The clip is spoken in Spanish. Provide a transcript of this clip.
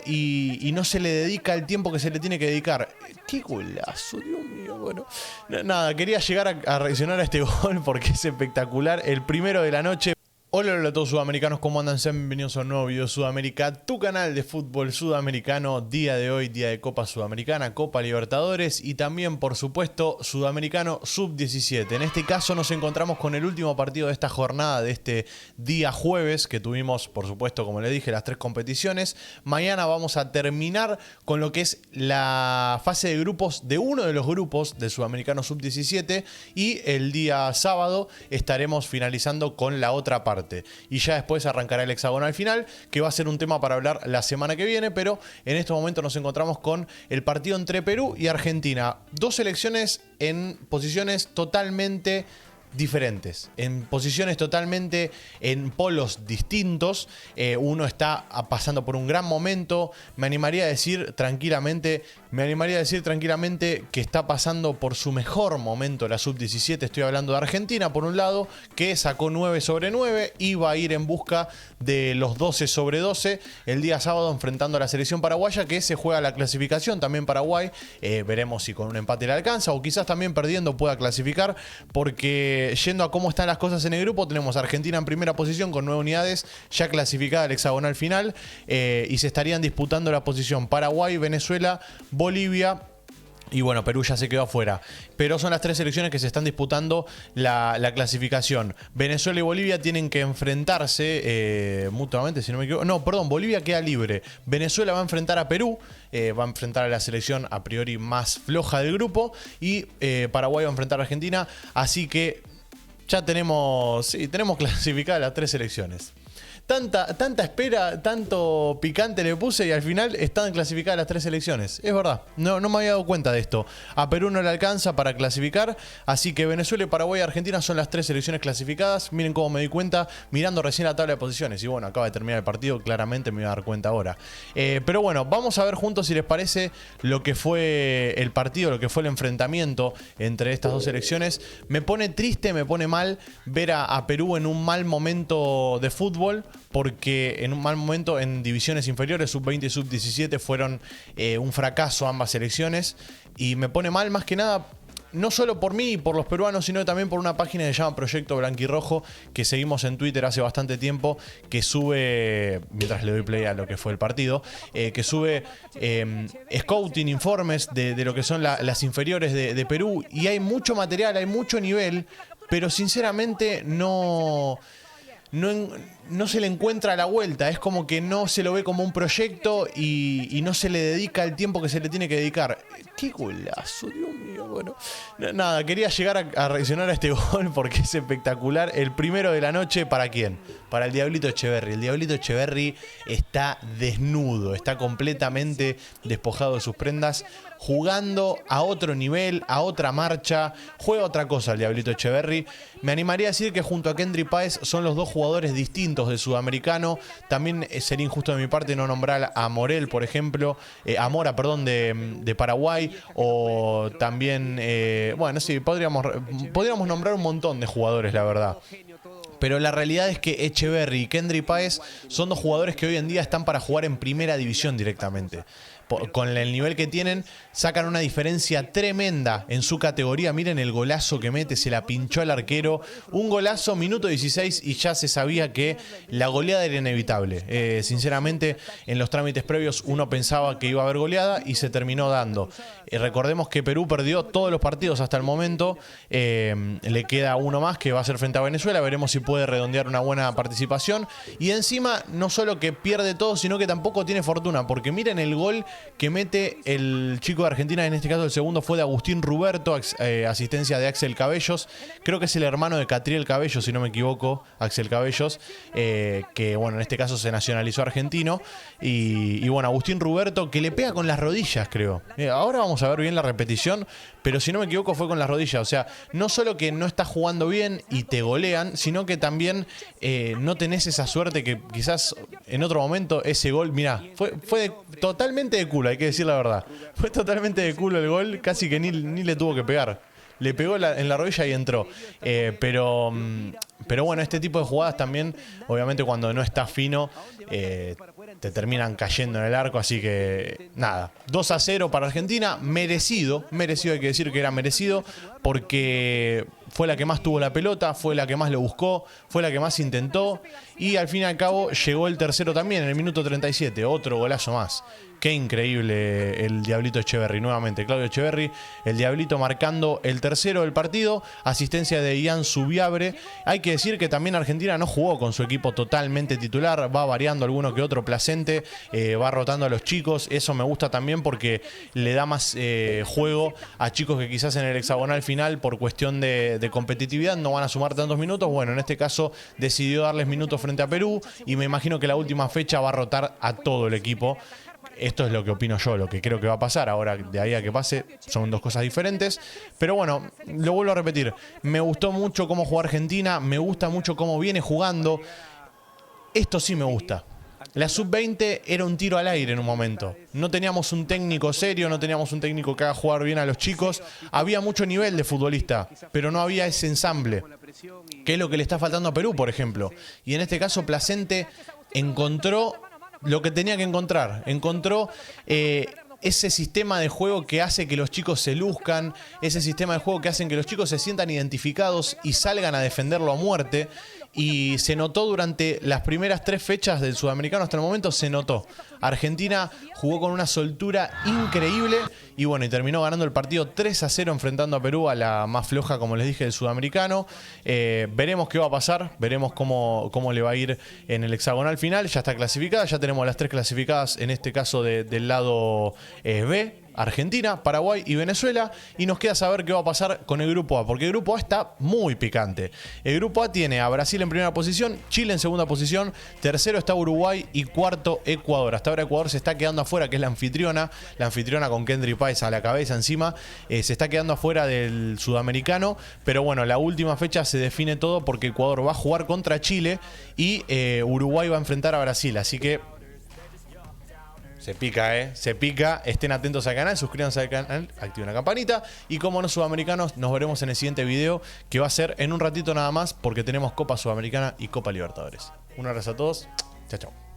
y no se le dedica el tiempo que se le tiene que dedicar. ¡Qué golazo, Dios mío! Bueno, nada, quería llegar a reaccionar a este gol porque es espectacular. El primero de la noche. Hola, hola a todos sudamericanos, ¿cómo andan? Sean bienvenidos a un nuevo video Sudamérica, tu canal de fútbol sudamericano. Día de hoy, día de Copa Sudamericana, Copa Libertadores y también, por supuesto, Sudamericano Sub-17. En este caso nos encontramos con el último partido de esta jornada, de este día jueves, que tuvimos, por supuesto, como les dije, las tres competiciones. Mañana vamos a terminar con lo que es la fase de grupos de uno de los grupos de Sudamericano Sub-17 y el día sábado estaremos finalizando con la otra parte. Y ya después arrancará el hexagonal final, que va a ser un tema para hablar la semana que viene, pero en estos momentos nos encontramos con el partido entre Perú y Argentina. Dos selecciones en posiciones totalmente diferentes, en posiciones totalmente en polos distintos. Uno está pasando por un gran momento, me animaría a decir tranquilamente que está pasando por su mejor momento la sub-17. Estoy hablando de Argentina, por un lado, que sacó 9 sobre 9 y va a ir en busca de los 12 sobre 12 el día sábado, enfrentando a la selección paraguaya, que se juega la clasificación también Paraguay. Veremos si con un empate le alcanza o quizás también perdiendo pueda clasificar, porque yendo a cómo están las cosas en el grupo, tenemos a Argentina en primera posición con 9 unidades, ya clasificada al hexagonal final, y se estarían disputando la posición Paraguay, Venezuela, Bolivia. Y bueno, Perú ya se quedó afuera. Pero son las tres selecciones que se están disputando la clasificación. Venezuela y Bolivia tienen que enfrentarse mutuamente, si no me equivoco. No, perdón, Bolivia queda libre. Venezuela va a enfrentar a Perú. Va a enfrentar a la selección a priori más floja del grupo. Y Paraguay va a enfrentar a Argentina. Así que ya tenemos clasificadas las tres selecciones. Tanta espera, tanto picante le puse y al final están clasificadas las tres selecciones. Es verdad, no me había dado cuenta de esto. A Perú no le alcanza para clasificar, así que Venezuela, Paraguay y Argentina son las tres selecciones clasificadas. Miren cómo me di cuenta mirando recién la tabla de posiciones. Y bueno, acaba de terminar el partido, claramente me voy a dar cuenta ahora. Pero bueno, vamos a ver juntos si les parece lo que fue el partido, lo que fue el enfrentamiento entre estas dos selecciones. Me pone triste, me pone mal ver a Perú en un mal momento de fútbol, porque en un mal momento en divisiones inferiores, sub-20 y sub-17, fueron un fracaso ambas selecciones. Y me pone mal más que nada, no solo por mí y por los peruanos, sino también por una página que se llama Proyecto Blanquirrojo, que seguimos en Twitter hace bastante tiempo, que sube, mientras le doy play a lo que fue el partido, que sube scouting, informes de lo que son las inferiores de Perú. Y hay mucho material, hay mucho nivel, pero sinceramente no se le encuentra la vuelta. Es como que no se lo ve como un proyecto y no se le dedica el tiempo que se le tiene que dedicar. ¡Qué golazo, Dios mío! Bueno, nada, quería llegar a reaccionar a este gol porque es espectacular. El primero de la noche, ¿para quién? Para el Diablito Echeverri. El Diablito Echeverri está desnudo, está completamente despojado de sus prendas, jugando a otro nivel, a otra marcha. Juega otra cosa el Diablito Echeverri. Me animaría a decir que junto a Kendry Páez son los dos jugadores distintos del sudamericano. También sería injusto de mi parte no nombrar a Morel, por ejemplo, a Mora, perdón, de Paraguay, o también, bueno, sí, podríamos nombrar un montón de jugadores, la verdad. Pero la realidad es que Echeverri y Kendry Páez son dos jugadores que hoy en día están para jugar en primera división directamente. Con el nivel que tienen, sacan una diferencia tremenda en su categoría. Miren el golazo que mete, se la pinchó al arquero. Un golazo, minuto 16, y ya se sabía que la goleada era inevitable. Sinceramente, en los trámites previos uno pensaba que iba a haber goleada y se terminó dando. Recordemos que Perú perdió todos los partidos hasta el momento. Le queda uno más que va a ser frente a Venezuela. Veremos si puede redondear una buena participación. Y encima, no solo que pierde todo, sino que tampoco tiene fortuna. Porque miren el gol que mete el chico de Argentina. En este caso el segundo fue de Agustín Ruberto, asistencia de Axel Cabellos. Creo que es el hermano de Catriel Cabellos, si no me equivoco, Axel Cabellos, que bueno, en este caso se nacionalizó argentino. Y bueno, Agustín Ruberto, que le pega con las rodillas, creo. Ahora vamos a ver bien la repetición, pero si no me equivoco fue con las rodillas. O sea, no solo que no estás jugando bien y te golean, sino que también no tenés esa suerte que quizás en otro momento ese gol, mirá, fue totalmente de culo, hay que decir la verdad. Fue totalmente de culo el gol, casi que ni le tuvo que pegar. Le pegó en la rodilla y entró. Pero bueno, este tipo de jugadas también, obviamente cuando no está fino, te terminan cayendo en el arco, así que nada, 2-0 para Argentina, merecido hay que decir que era merecido, porque fue la que más tuvo la pelota, fue la que más lo buscó, fue la que más intentó, y al fin y al cabo llegó el tercero también, en el minuto 37, otro golazo más. Qué increíble el Diablito Echeverri, nuevamente Claudio Echeverri, el Diablito marcando el tercero del partido, asistencia de Ian Subiabre. Hay que decir que también Argentina no jugó con su equipo totalmente titular, va variando alguno que otro Placente, va rotando a los chicos, eso me gusta también porque le da más juego a chicos que quizás en el hexagonal final por cuestión de competitividad no van a sumar tantos minutos. Bueno, en este caso decidió darles minutos frente a Perú y me imagino que la última fecha va a rotar a todo el equipo. Esto es lo que opino yo, lo que creo que va a pasar. Ahora, de ahí a que pase, son dos cosas diferentes. Pero bueno, lo vuelvo a repetir. Me gustó mucho cómo jugó Argentina. Me gusta mucho cómo viene jugando. Esto sí me gusta. La sub-20 era un tiro al aire en un momento. No teníamos un técnico serio, no teníamos un técnico que haga jugar bien a los chicos. Había mucho nivel de futbolista, pero no había ese ensamble. Que es lo que le está faltando a Perú, por ejemplo. Y en este caso, Placente encontró lo que tenía que encontrar. Encontró ese sistema de juego que hace que los chicos se luzcan, ese sistema de juego que hace que los chicos se sientan identificados y salgan a defenderlo a muerte. Y se notó durante las primeras 3 fechas del sudamericano hasta el momento, se notó. Argentina jugó con una soltura increíble y bueno, y terminó ganando el partido 3-0 enfrentando a Perú, a la más floja, como les dije, del sudamericano. Veremos qué va a pasar, veremos cómo le va a ir en el hexagonal final. Ya está clasificada, ya tenemos las 3 clasificadas, en este caso del lado B. Argentina, Paraguay y Venezuela, y nos queda saber qué va a pasar con el grupo A, porque el grupo A está muy picante. El grupo A tiene a Brasil en primera posición, Chile en segunda posición, tercero está Uruguay y cuarto Ecuador. Hasta ahora Ecuador se está quedando afuera, que es la anfitriona con Kendry Páez a la cabeza encima, se está quedando afuera del sudamericano, pero bueno, la última fecha se define todo porque Ecuador va a jugar contra Chile y Uruguay va a enfrentar a Brasil, así que se pica, se pica. Estén atentos al canal, suscríbanse al canal, activen la campanita. Y como no, sudamericanos, nos veremos en el siguiente video, que va a ser en un ratito nada más, porque tenemos Copa Sudamericana y Copa Libertadores. Un abrazo a todos. Chao, chao.